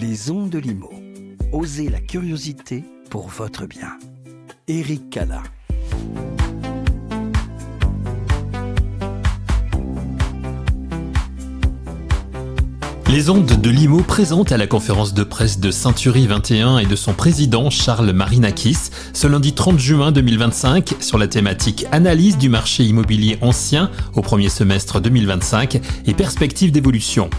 Les ondes de Limo. Osez la curiosité pour votre bien. Éric Cala. Les ondes de Limo présentent à la conférence de presse de Century 21 et de son président Charles Marinakis ce lundi 30 juin 2025 sur la thématique analyse du marché immobilier ancien au premier semestre 2025 et perspectives d'évolution.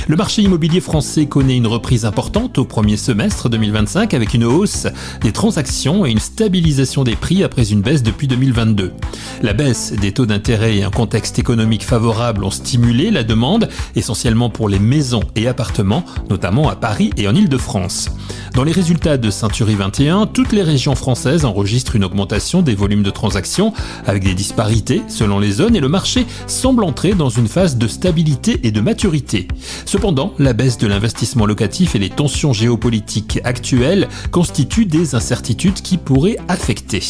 Le marché immobilier français connaît une reprise importante au premier semestre 2025 avec une hausse des transactions et une stabilisation des prix après une baisse depuis 2022. La baisse des taux d'intérêt et un contexte économique favorable ont stimulé la demande, essentiellement pour les maisons et appartements, notamment à Paris et en Île-de-France. Dans les résultats de Century 21, toutes les régions françaises enregistrent une augmentation des volumes de transactions avec des disparités selon les zones et le marché semble entrer dans une phase de stabilité et de maturité. Cependant, la baisse de l'investissement locatif et les tensions géopolitiques actuelles constituent des incertitudes qui pourraient affecter.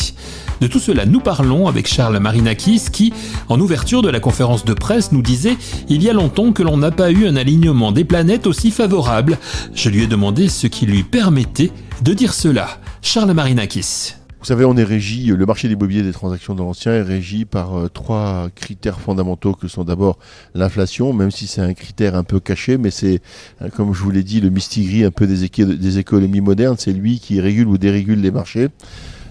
De tout cela, nous parlons avec Charles Marinakis qui, en ouverture de la conférence de presse, nous disait « Il y a longtemps que l'on n'a pas eu un alignement des planètes aussi favorable ». Je lui ai demandé ce qui lui permettait de dire cela. Charles Marinakis. Vous savez, on est régi, le marché de l'immobilier des transactions de l'ancien est régi par trois critères fondamentaux que sont d'abord l'inflation, même si c'est un critère un peu caché, mais c'est, comme je vous l'ai dit, le mistigris un peu des économies modernes, c'est lui qui régule ou dérégule les marchés.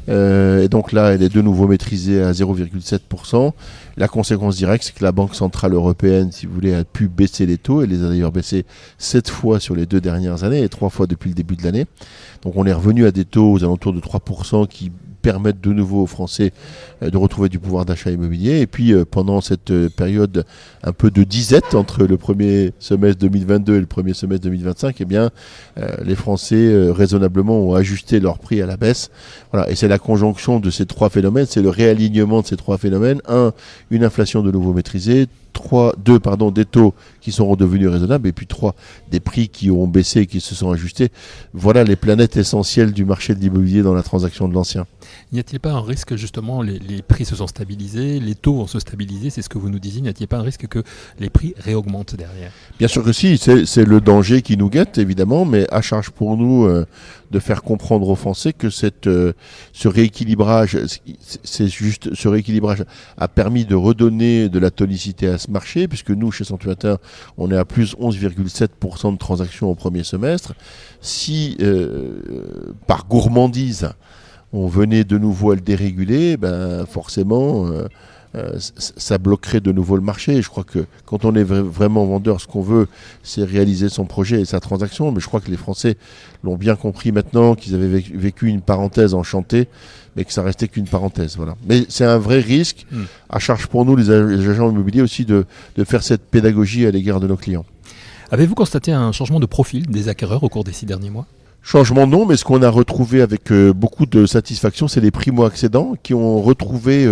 Et donc là, elle est de nouveau maîtrisée à 0,7%. La conséquence directe, c'est que la Banque Centrale Européenne, si vous voulez, a pu baisser les taux. Elle les a d'ailleurs baissés 7 fois sur les 2 dernières années et 3 fois depuis le début de l'année. Donc on est revenu à des taux aux alentours de 3% qui permettent de nouveau aux Français de retrouver du pouvoir d'achat immobilier. Et puis pendant cette période un peu de disette entre le premier semestre 2022 et le premier semestre 2025, eh bien, les Français raisonnablement ont ajusté leur prix à la baisse. Voilà. Et c'est la conjonction de ces trois phénomènes, c'est le réalignement de ces trois phénomènes. Une inflation de nouveau maîtrisée. Des taux qui sont redevenus raisonnables, et puis 3, des prix qui ont baissé et qui se sont ajustés. Voilà les planètes essentielles du marché de l'immobilier dans la transaction de l'ancien. N'y a-t-il pas un risque, justement, les prix se sont stabilisés, les taux vont se stabiliser, c'est ce que vous nous disiez, n'y a-t-il pas un risque que les prix réaugmentent derrière ? Bien sûr que si, c'est le danger qui nous guette, évidemment, mais à charge pour nous de faire comprendre aux Français que ce rééquilibrage, ce rééquilibrage a permis de redonner de la tonicité à ce marché, puisque nous, chez Century 21, on est à plus 11,7% de transactions au premier semestre. Si, par gourmandise, on venait de nouveau à le déréguler, ben forcément, ça bloquerait de nouveau le marché. Et je crois que quand on est vraiment vendeur, ce qu'on veut, c'est réaliser son projet et sa transaction. Mais je crois que les Français l'ont bien compris maintenant, qu'ils avaient vécu une parenthèse enchantée, mais que ça restait qu'une parenthèse. Voilà. Mais c'est un vrai risque, à charge pour nous, les agents immobiliers aussi, de faire cette pédagogie à l'égard de nos clients. Avez-vous constaté un changement de profil des acquéreurs au cours des 6 derniers mois ? Changement non, mais ce qu'on a retrouvé avec beaucoup de satisfaction, c'est les primo-accédants qui ont retrouvé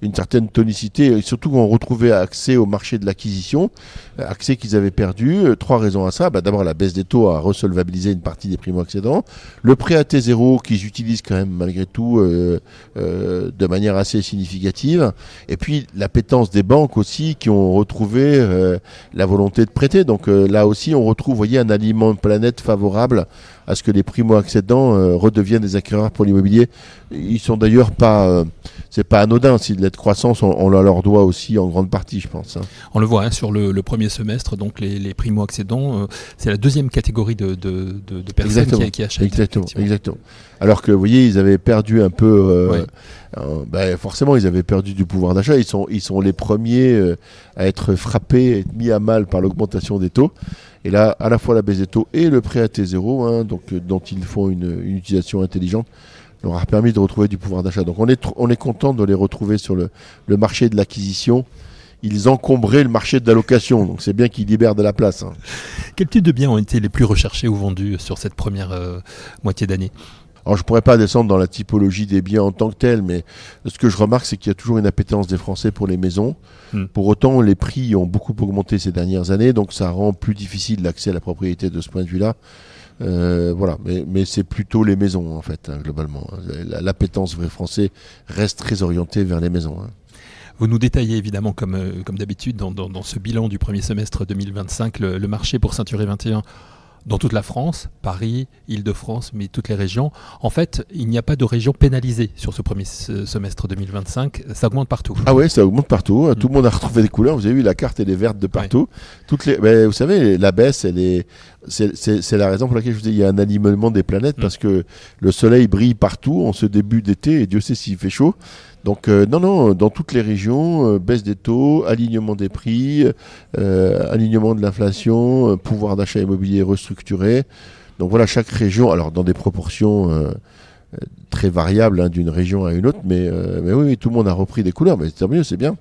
une certaine tonicité et surtout ont retrouvé accès au marché de l'acquisition, accès qu'ils avaient perdu. 3 raisons à ça. D'abord, la baisse des taux a resolvabilisé une partie des primo-accédants. Le prêt à T0 qu'ils utilisent quand même malgré tout de manière assez significative. Et puis l'appétence des banques aussi qui ont retrouvé la volonté de prêter. Donc là aussi, on retrouve, vous voyez, un alignement de planète favorable à ce que les primo-accédants redeviennent des acquéreurs pour l'immobilier. Ils sont d'ailleurs pas, c'est pas anodin. Si de croissance, on leur doit aussi en grande partie, je pense. On le voit sur le premier semestre, donc les primo-accédants, c'est la deuxième catégorie de personnes qui achètent. Exactement. Alors que vous voyez, ils avaient perdu un peu. Forcément, ils avaient perdu du pouvoir d'achat. Ils sont les premiers à être frappés, à être mis à mal par l'augmentation des taux. Et là, à la fois la baisse des taux et le prêt à T0, dont ils font une utilisation intelligente, leur a permis de retrouver du pouvoir d'achat. Donc on est content de les retrouver sur le marché de l'acquisition. Ils encombraient le marché de la location, donc c'est bien qu'ils libèrent de la place. Quels types de biens ont été les plus recherchés ou vendus sur cette première moitié d'année ? Alors je ne pourrais pas descendre dans la typologie des biens en tant que tel, mais ce que je remarque, c'est qu'il y a toujours une appétence des Français pour les maisons. Pour autant, les prix ont beaucoup augmenté ces dernières années, donc ça rend plus difficile l'accès à la propriété de ce point de vue-là. Voilà, mais c'est plutôt les maisons en fait, globalement. L'appétence des Français reste très orientée vers les maisons. Vous nous détaillez évidemment, comme d'habitude, dans ce bilan du premier semestre 2025, le marché pour Century 21 dans toute la France, Paris, Île-de-France, mais toutes les régions. En fait, il n'y a pas de région pénalisée sur ce premier semestre 2025. Ça augmente partout. Ah ouais, ça augmente partout. Tout le monde a retrouvé des couleurs. Vous avez vu, la carte, elle est verte de partout. Vous savez, la baisse, c'est la raison pour laquelle je vous dis il y a un alignement des planètes, parce que le soleil brille partout en ce début d'été, et Dieu sait s'il fait chaud. Donc non, dans toutes les régions, baisse des taux, alignement des prix, alignement de l'inflation, pouvoir d'achat immobilier restructuré. Donc voilà, chaque région, alors dans des proportions très variables d'une région à une autre, mais oui, tout le monde a repris des couleurs, mais c'est mieux, c'est bien.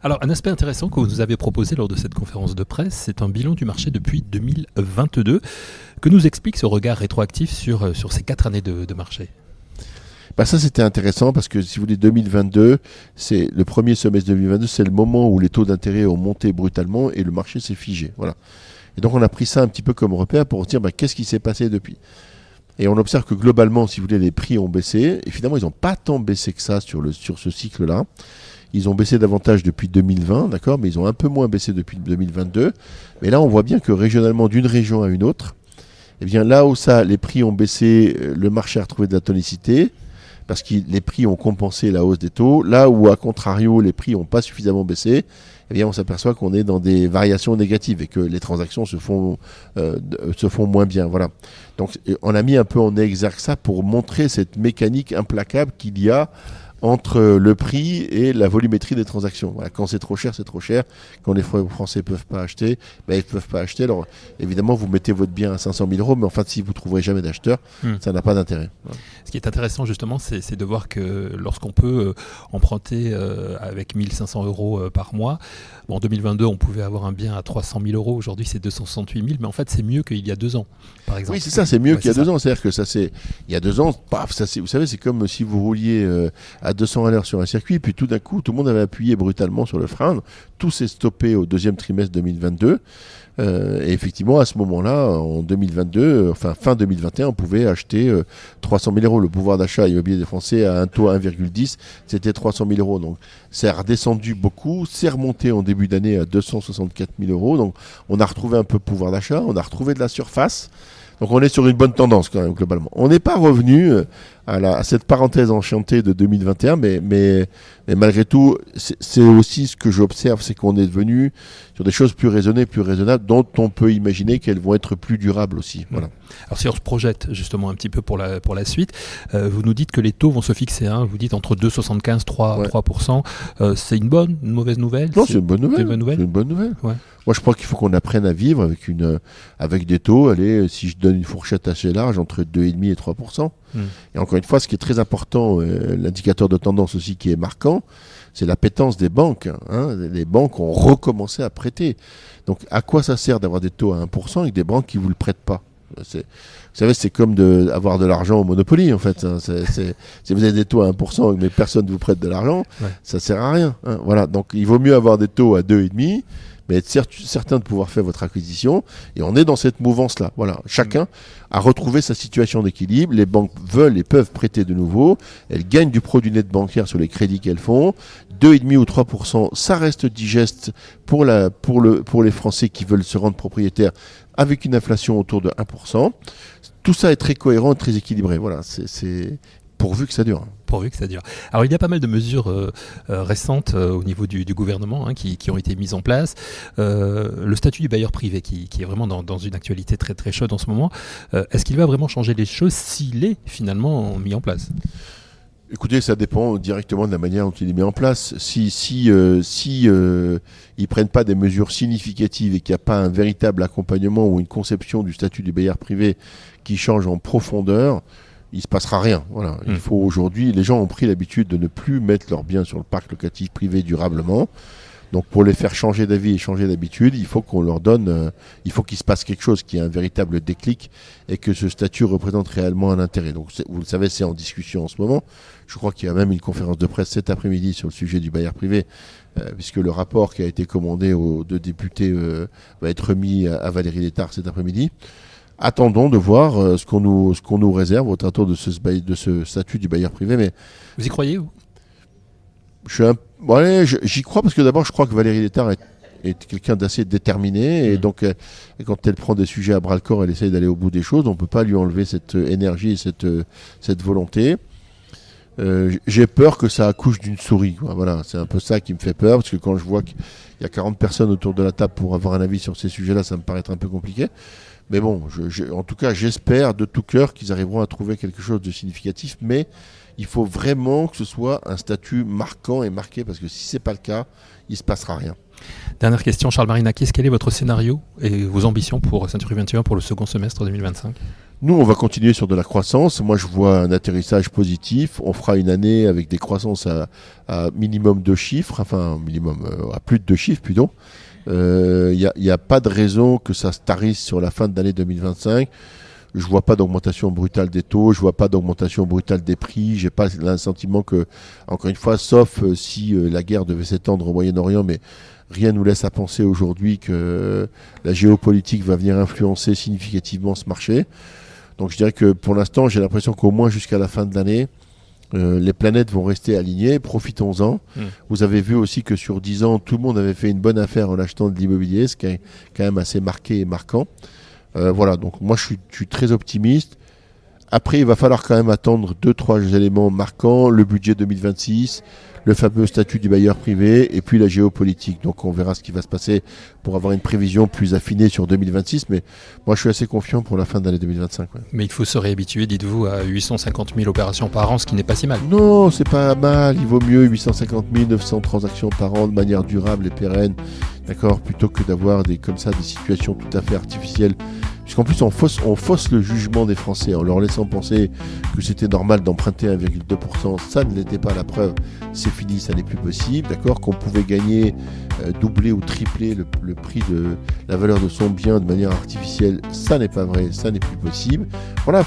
Alors, un aspect intéressant que vous nous avez proposé lors de cette conférence de presse, c'est un bilan du marché depuis 2022. Que nous explique ce regard rétroactif sur ces 4 années de marché ? Ça, c'était intéressant parce que, si vous voulez, 2022, c'est le premier semestre 2022, c'est le moment où les taux d'intérêt ont monté brutalement et le marché s'est figé. Voilà. Et donc, on a pris ça un petit peu comme repère pour se dire qu'est-ce qui s'est passé depuis. Et on observe que globalement, si vous voulez, les prix ont baissé. Et finalement, ils n'ont pas tant baissé que ça sur ce cycle-là. Ils ont baissé davantage depuis 2020, d'accord, mais ils ont un peu moins baissé depuis 2022. Mais là, on voit bien que régionalement, d'une région à une autre, eh bien, là où les prix ont baissé, le marché a retrouvé de la tonicité, parce que les prix ont compensé la hausse des taux. Là où, à contrario, les prix n'ont pas suffisamment baissé, eh bien, on s'aperçoit qu'on est dans des variations négatives et que les transactions se font moins bien. Voilà. Donc, on a mis un peu en exergue ça pour montrer cette mécanique implacable qu'il y a entre le prix et la volumétrie des transactions. Voilà, quand c'est trop cher, c'est trop cher. Quand les Français ne peuvent pas acheter, ils ne peuvent pas acheter. Alors, évidemment, vous mettez votre bien à 500 000 euros, mais en fait, si vous ne trouverez jamais d'acheteur, ça n'a pas d'intérêt. Voilà. Ce qui est intéressant, justement, c'est de voir que lorsqu'on peut emprunter avec 1 500 euros par mois, en 2022, on pouvait avoir un bien à 300 000 euros. Aujourd'hui, c'est 268 000, mais en fait, c'est mieux qu'il y a 2 ans, par exemple. Oui, c'est ça, c'est mieux qu'il y a 2 ans. C'est-à-dire que il y a 2 ans, vous savez, c'est comme si vous rouliez à 200 à l'heure sur un circuit, puis tout d'un coup, tout le monde avait appuyé brutalement sur le frein. Tout s'est stoppé au deuxième trimestre 2022. Et effectivement, à ce moment-là, en 2022, fin 2021, on pouvait acheter 300 000 euros. Le pouvoir d'achat immobilier des Français à un taux à 1,10, c'était 300 000 euros. Donc, c'est redescendu beaucoup. C'est remonté en début d'année à 264 000 euros. Donc, on a retrouvé un peu de pouvoir d'achat. On a retrouvé de la surface. Donc, on est sur une bonne tendance quand même, globalement. On n'est pas revenu à cette parenthèse enchantée de 2021, mais malgré tout, c'est aussi ce que j'observe, c'est qu'on est devenu sur des choses plus raisonnées, plus raisonnables, dont on peut imaginer qu'elles vont être plus durables aussi. Voilà. Alors si on se projette justement un petit peu pour la suite, vous nous dites que les taux vont se fixer, vous dites entre 2,75 et 3%. C'est une bonne, une mauvaise nouvelle? Non, c'est une bonne nouvelle. C'est une bonne nouvelle. Ouais. Moi, je crois qu'il faut qu'on apprenne à vivre avec des taux, allez, si je donne une fourchette assez large, entre 2,5 et 3%. Et encore une fois, ce qui est très important, l'indicateur de tendance aussi qui est marquant, c'est l'appétence des banques. Les banques ont recommencé à prêter. Donc, à quoi ça sert d'avoir des taux à 1% avec des banques qui ne vous le prêtent pas? Vous savez, c'est comme d'avoir de l'argent au Monopoly, en fait. Si vous avez des taux à 1%, mais personne ne vous prête de l'argent, ça ne sert à rien. Voilà. Donc, il vaut mieux avoir des taux à 2,5%, mais être certain de pouvoir faire votre acquisition. Et on est dans cette mouvance-là. Voilà. Chacun a retrouvé sa situation d'équilibre. Les banques veulent et peuvent prêter de nouveau. Elles gagnent du produit net bancaire sur les crédits qu'elles font. 2,5 ou 3%, ça reste digeste pour les Français qui veulent se rendre propriétaires avec une inflation autour de 1%. Tout ça est très cohérent, très équilibré. Voilà. C'est pourvu que ça dure. Pourvu que ça dure. Alors il y a pas mal de mesures récentes au niveau du gouvernement qui ont été mises en place. Le statut du bailleur privé qui est vraiment dans une actualité très très chaude en ce moment. Est-ce qu'il va vraiment changer les choses s'il est finalement mis en place ? Écoutez, ça dépend directement de la manière dont il est mis en place. Si ils prennent pas des mesures significatives et qu'il n'y a pas un véritable accompagnement ou une conception du statut du bailleur privé qui change en profondeur, il se passera rien. Voilà. Il faut aujourd'hui, les gens ont pris l'habitude de ne plus mettre leurs biens sur le parc locatif privé durablement. Donc pour les faire changer d'avis et changer d'habitude, il faut qu'on leur donne, il faut qu'il se passe quelque chose, qui ait un véritable déclic et que ce statut représente réellement un intérêt. Donc vous le savez, c'est en discussion en ce moment. Je crois qu'il y a même une conférence de presse cet après-midi sur le sujet du bailleur privé, puisque le rapport qui a été commandé aux 2 députés va être remis à Valérie Létard cet après-midi. Attendons de voir ce qu'on nous réserve au travers de ce statut du bailleur privé. Mais vous y croyez, vous ? j'y crois parce que d'abord, je crois que Valérie Létard est quelqu'un d'assez déterminé et donc quand elle prend des sujets à bras le corps, elle essaye d'aller au bout des choses. On ne peut pas lui enlever cette énergie et cette volonté. J'ai peur que ça accouche d'une souris, quoi. Voilà, c'est un peu ça qui me fait peur, parce que quand je vois qu'il y a 40 personnes autour de la table pour avoir un avis sur ces sujets-là, ça me paraît être un peu compliqué. Mais bon, en tout cas, j'espère de tout cœur qu'ils arriveront à trouver quelque chose de significatif, mais il faut vraiment que ce soit un statut marquant et marqué, parce que si c'est pas le cas, il se passera rien. Dernière question, Charles Marinakis, quel est votre scénario et vos ambitions pour Century 21 pour le second semestre 2025 ? Nous, on va continuer sur de la croissance. Moi, je vois un atterrissage positif. On fera une année avec des croissances à minimum 2 chiffres, enfin minimum à plus de 2 chiffres plutôt. Il n'y a pas de raison que ça se tarisse sur la fin de l'année 2025. Je vois pas d'augmentation brutale des taux, je vois pas d'augmentation brutale des prix. J'ai pas le sentiment que, encore une fois, sauf si la guerre devait s'étendre au Moyen-Orient, mais rien nous laisse à penser aujourd'hui que la géopolitique va venir influencer significativement ce marché. Donc je dirais que pour l'instant, j'ai l'impression qu'au moins jusqu'à la fin de l'année, les planètes vont rester alignées, profitons-en. Vous avez vu aussi que sur 10 ans, tout le monde avait fait une bonne affaire en achetant de l'immobilier, ce qui est quand même assez marqué et marquant. Voilà, donc moi je suis très optimiste. Après, il va falloir quand même attendre 2-3 éléments marquants, le budget 2026, le fameux statut du bailleur privé et puis la géopolitique. Donc on verra ce qui va se passer pour avoir une prévision plus affinée sur 2026, mais moi je suis assez confiant pour la fin de l'année 2025. Ouais. Mais il faut se réhabituer, dites-vous, à 850 000 opérations par an, ce qui n'est pas si mal. Non, c'est pas mal, il vaut mieux 850 000, 900 transactions par an de manière durable et pérenne, d'accord, plutôt que d'avoir des situations tout à fait artificielles. Puisqu'en plus, on fausse le jugement des Français en leur laissant penser que c'était normal d'emprunter 1,2%. Ça ne l'était pas, la preuve. C'est fini, ça n'est plus possible. D'accord, qu'on pouvait gagner, doubler ou tripler le prix de la valeur de son bien de manière artificielle. Ça n'est pas vrai, ça n'est plus possible. Voilà,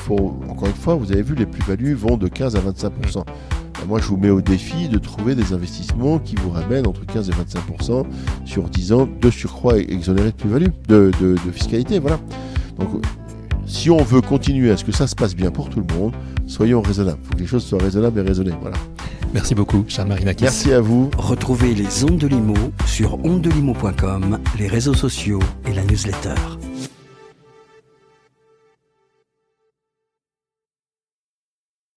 encore une fois, vous avez vu, les plus-values vont de 15 à 25%. Moi, je vous mets au défi de trouver des investissements qui vous ramènent entre 15 et 25% sur 10 ans de surcroît exonéré de plus-value, de fiscalité. Voilà. Donc, si on veut continuer à ce que ça se passe bien pour tout le monde, soyons raisonnables. Il faut que les choses soient raisonnables et raisonnées. Voilà. Merci beaucoup, Charles Marinakis. Merci à vous. Retrouvez les ondes de Limo sur ondedelimo.com, les réseaux sociaux et la newsletter.